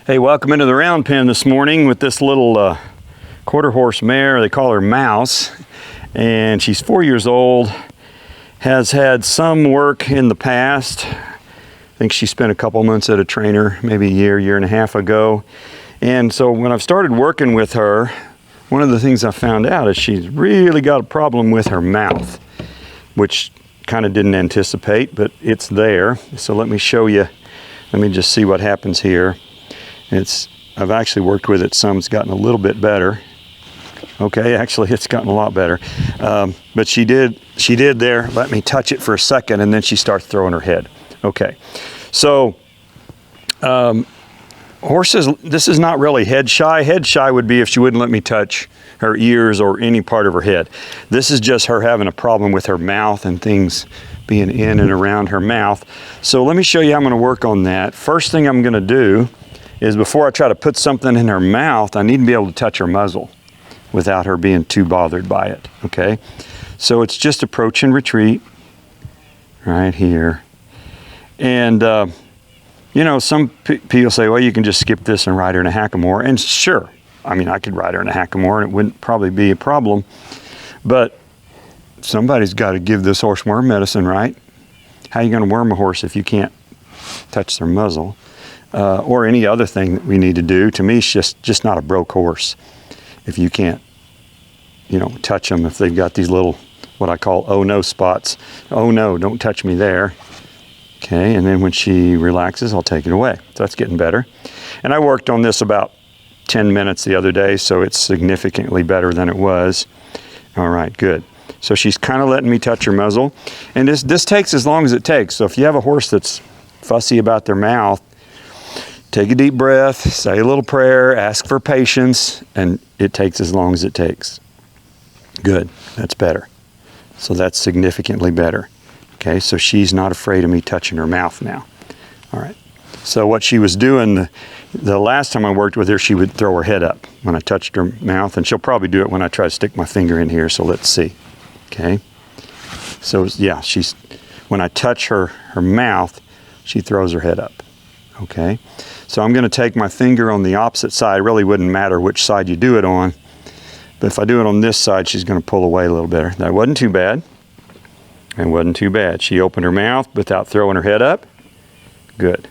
Hey, welcome into the round pen this morning with this little quarter horse mare. They call her Mouse, and she's 4 years old. Has had some work in the past. I think she spent a couple months at a trainer, maybe a year and a half ago. And so when I've started working with her, one of the things I found out is she's really got a problem with her mouth, which kind of didn't anticipate, but it's there. So let me show you. Let me just see what happens here. I've actually worked with it some. It's gotten a little bit better. Okay, actually it's gotten a lot better. But she did there. Let me touch it for a second, and then she starts throwing her head. Okay, so horses, this is not really head shy. Head shy would be if she wouldn't let me touch her ears or any part of her head. This is just her having a problem with her mouth and things being in and around her mouth. So let me show you how I'm going to work on that. First thing I'm going to do is before I try to put something in her mouth, I need to be able to touch her muzzle without her being too bothered by it, okay? So it's just approach and retreat right here. And, you know, some people say, well, you can just skip this and ride her in a hackamore. And sure, I mean, I could ride her in a hackamore and it wouldn't probably be a problem. But somebody's got to give this horse worm medicine, right? How are you going to worm a horse if you can't touch their muzzle? Or any other thing that we need to do. To me, it's just not a broke horse if you can't, you know, touch them. If they've got these little, what I call oh no spots. Oh no, don't touch me there. Okay, and then when she relaxes, I'll take it away. So that's getting better. And I worked on this about 10 minutes the other day, so it's significantly better than it was. All right, good. So she's kind of letting me touch her muzzle. And this takes as long as it takes. So if you have a horse that's fussy about their mouth, take a deep breath, say a little prayer, ask for patience, and it takes as long as it takes. Good, that's better. So that's significantly better. Okay, so she's not afraid of me touching her mouth now. All right, so what she was doing, the last time I worked with her, she would throw her head up when I touched her mouth, and she'll probably do it when I try to stick my finger in here, so let's see. Okay, so yeah, when I touch her mouth, she throws her head up. Okay, so I'm going to take my finger on the opposite side. It really wouldn't matter which side you do it on, but if I do it on this side, she's going to pull away a little better. That wasn't too bad. It wasn't too bad. She opened her mouth without throwing her head up. Good.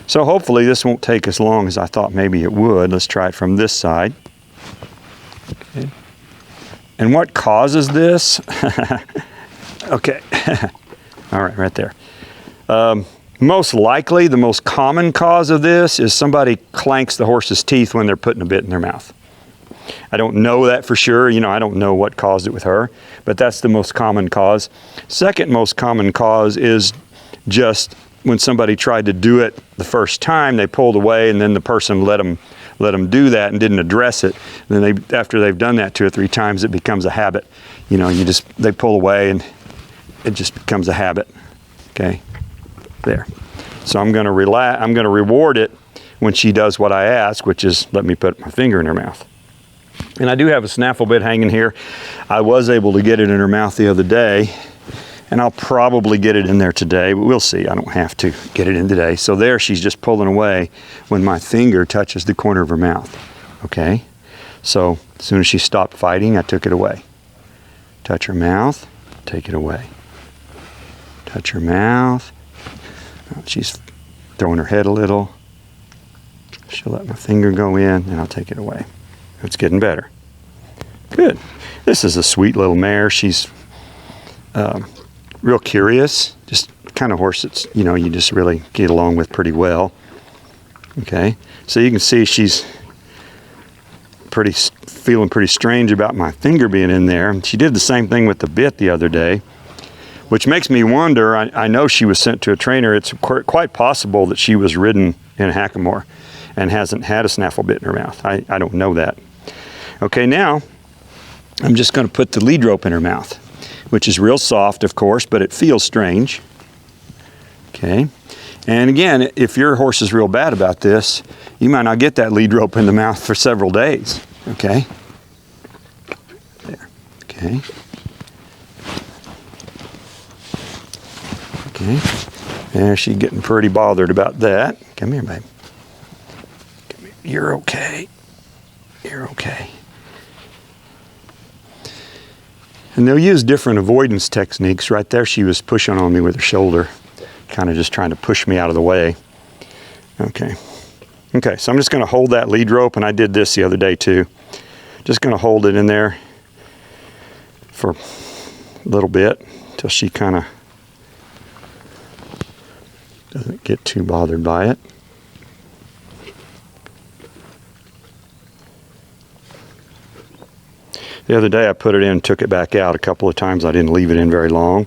So hopefully this won't take as long as I thought maybe it would. Let's try it from this side. Okay. And what causes this? Okay. All right, right there. Most likely, the most common cause of this is somebody clanks the horse's teeth when they're putting a bit in their mouth. I don't know that for sure. You know, I don't know what caused it with her, but that's the most common cause. Second most common cause is just when somebody tried to do it the first time, they pulled away, and then the person let them do that and didn't address it. And then after they've done that 2 or 3 times, it becomes a habit. You know, they pull away and it just becomes a habit. Okay. There. So I'm going to reward it when she does what I ask, which is let me put my finger in her mouth. And I do have a snaffle bit hanging here. I was able to get it in her mouth the other day, and I'll probably get it in there today, but we'll see. I don't have to get it in today. So there, she's just pulling away when my finger touches the corner of her mouth. Okay? So as soon as she stopped fighting, I took it away. Touch her mouth, take it away. Touch her mouth. She's throwing her head a little. She'll let my finger go in, and I'll take it away. It's getting better. Good. This is a sweet little mare. She's real curious. Just kind of horse that's, you know, you just really get along with pretty well. Okay. So you can see she's feeling pretty strange about my finger being in there. She did the same thing with the bit the other day, which makes me wonder. I know she was sent to a trainer. It's quite possible that she was ridden in a hackamore and hasn't had a snaffle bit in her mouth. I don't know that. Okay, now I'm just going to put the lead rope in her mouth, which is real soft, of course, but it feels strange. Okay, and again, if your horse is real bad about this, you might not get that lead rope in the mouth for several days. Okay, there. Okay. Okay, and she's getting pretty bothered about that. Come here, babe. Come you're okay. You're okay. And they'll use different avoidance techniques. Right there, she was pushing on me with her shoulder, kind of just trying to push me out of the way. Okay. Okay, so I'm just going to hold that lead rope, and I did this the other day too. Just going to hold it in there for a little bit until she kind of doesn't get too bothered by it. The other day I put it in and took it back out a couple of times. I didn't leave it in very long.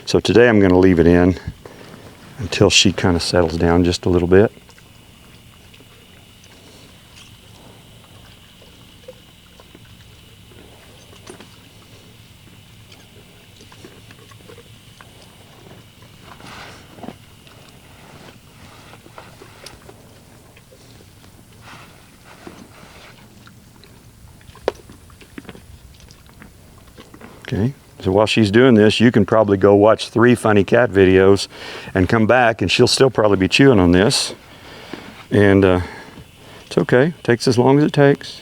So today I'm going to leave it in until she kind of settles down just a little bit. Okay, so while she's doing this, you can probably go watch 3 funny cat videos and come back, and she'll still probably be chewing on this. And it's okay, it takes as long as it takes.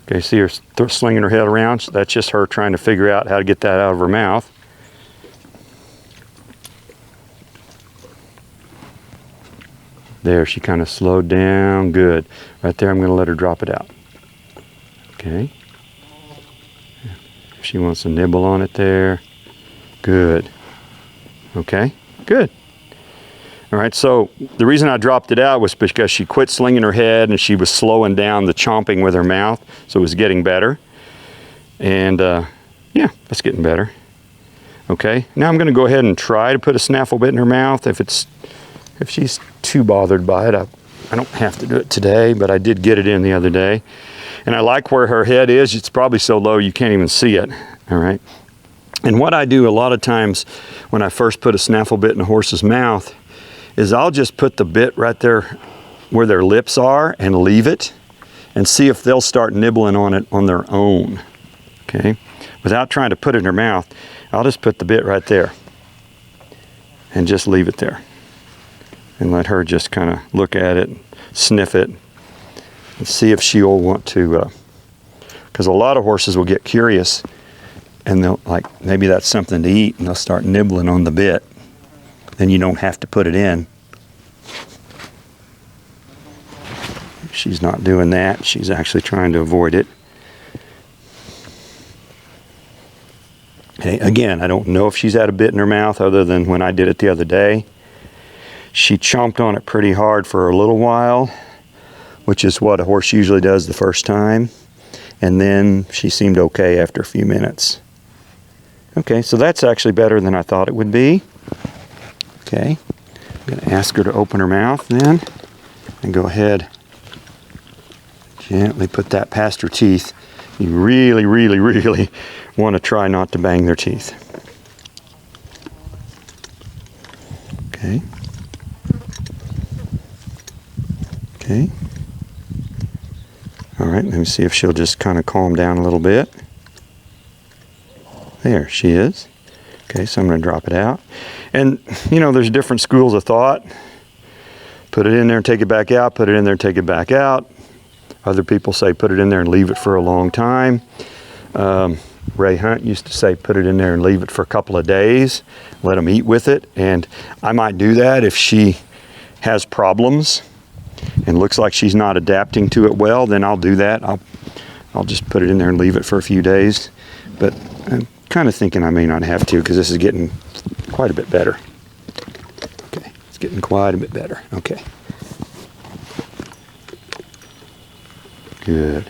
Okay, see her slinging her head around? So that's just her trying to figure out how to get that out of her mouth. There, she kind of slowed down. Good. Right there, I'm going to let her drop it out. Okay. If she wants to nibble on it there. Good. Okay, good. All right, so the reason I dropped it out was because she quit slinging her head and she was slowing down the chomping with her mouth, so it was getting better. And yeah, that's getting better. Okay, now I'm going to go ahead and try to put a snaffle bit in her mouth. If she's too bothered by it, I don't have to do it today, but I did get it in the other day. And I like where her head is. It's probably so low you can't even see it. All right. And what I do a lot of times when I first put a snaffle bit in a horse's mouth is I'll just put the bit right there where their lips are and leave it and see if they'll start nibbling on it on their own, okay? Without trying to put it in their mouth, I'll just put the bit right there and just leave it there and let her just kind of look at it, sniff it, and see if she'll want to, because a lot of horses will get curious and they'll, like, maybe that's something to eat, and they'll start nibbling on the bit. Then you don't have to put it in. She's not doing that. She's actually trying to avoid it. Okay, again, I don't know if she's had a bit in her mouth other than when I did it the other day. She chomped on it pretty hard for a little while, which is what a horse usually does the first time. And then she seemed okay after a few minutes. Okay, so that's actually better than I thought it would be. Okay, I'm going to ask her to open her mouth then and go ahead, gently put that past her teeth. You really, really, really want to try not to bang their teeth. Okay. Okay. All right, let me see if she'll just kind of calm down a little bit. There she is. Okay, so I'm going to drop it out. And, you know, there's different schools of thought. Put it in there and take it back out, put it in there and take it back out. Other people say put it in there and leave it for a long time. Ray Hunt used to say put it in there and leave it for a couple of days, let them eat with it. And I might do that if she has problems and looks like she's not adapting to it well, then I'll do that. I'll just put it in there and leave it for a few days. But I'm kind of thinking I may not have to because this is getting quite a bit better. Okay, it's getting quite a bit better. Okay. Good.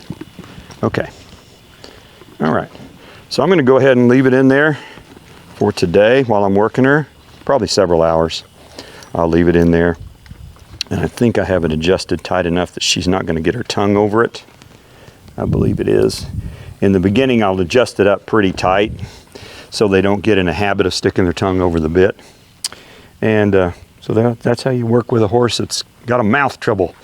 Okay. All right. So I'm going to go ahead and leave it in there for today while I'm working her. Probably several hours. I'll leave it in there. And I think I have it adjusted tight enough that she's not going to get her tongue over it. I believe it is. In the beginning, I'll adjust it up pretty tight so they don't get in a habit of sticking their tongue over the bit. And so that's how you work with a horse that's got a mouth trouble.